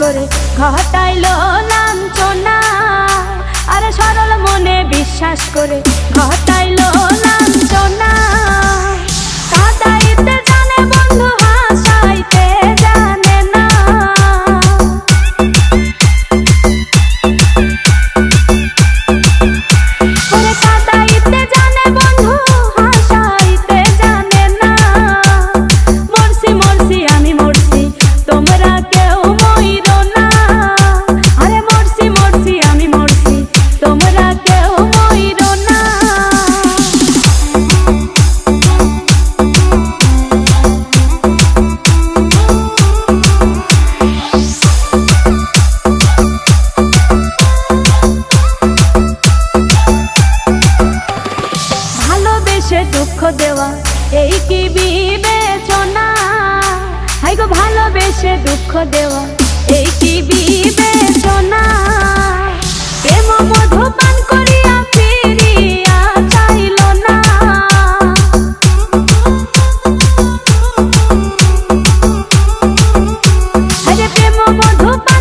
করে ঘটাইলো লাঞ্ছনা। আরে সরল মনে বিশ্বাস করে ঘটাইলো লাঞ্ছনা। কাঁদাইতে জানে বন্ধু হাসাইতে জানে না। ওরে কাঁদাইতে জানে বন্ধু হাসাইতে জানে না। মরছি মরছি আমি মরছি তোমরা কেউ মইরো না। আরে মরছি মরছি আমি মরছি তোমরা কেউ মইরো না। ভালোবেসে দুঃখ দেওয়া এই কি বিবেচনা? হাই গো ভালোবেসে দুঃখ দেওয়া এই কি বিবেচনা? প্রেম মধু পান করিয়া ফিরিয়া চাইল না। আরে প্রেম মধু পান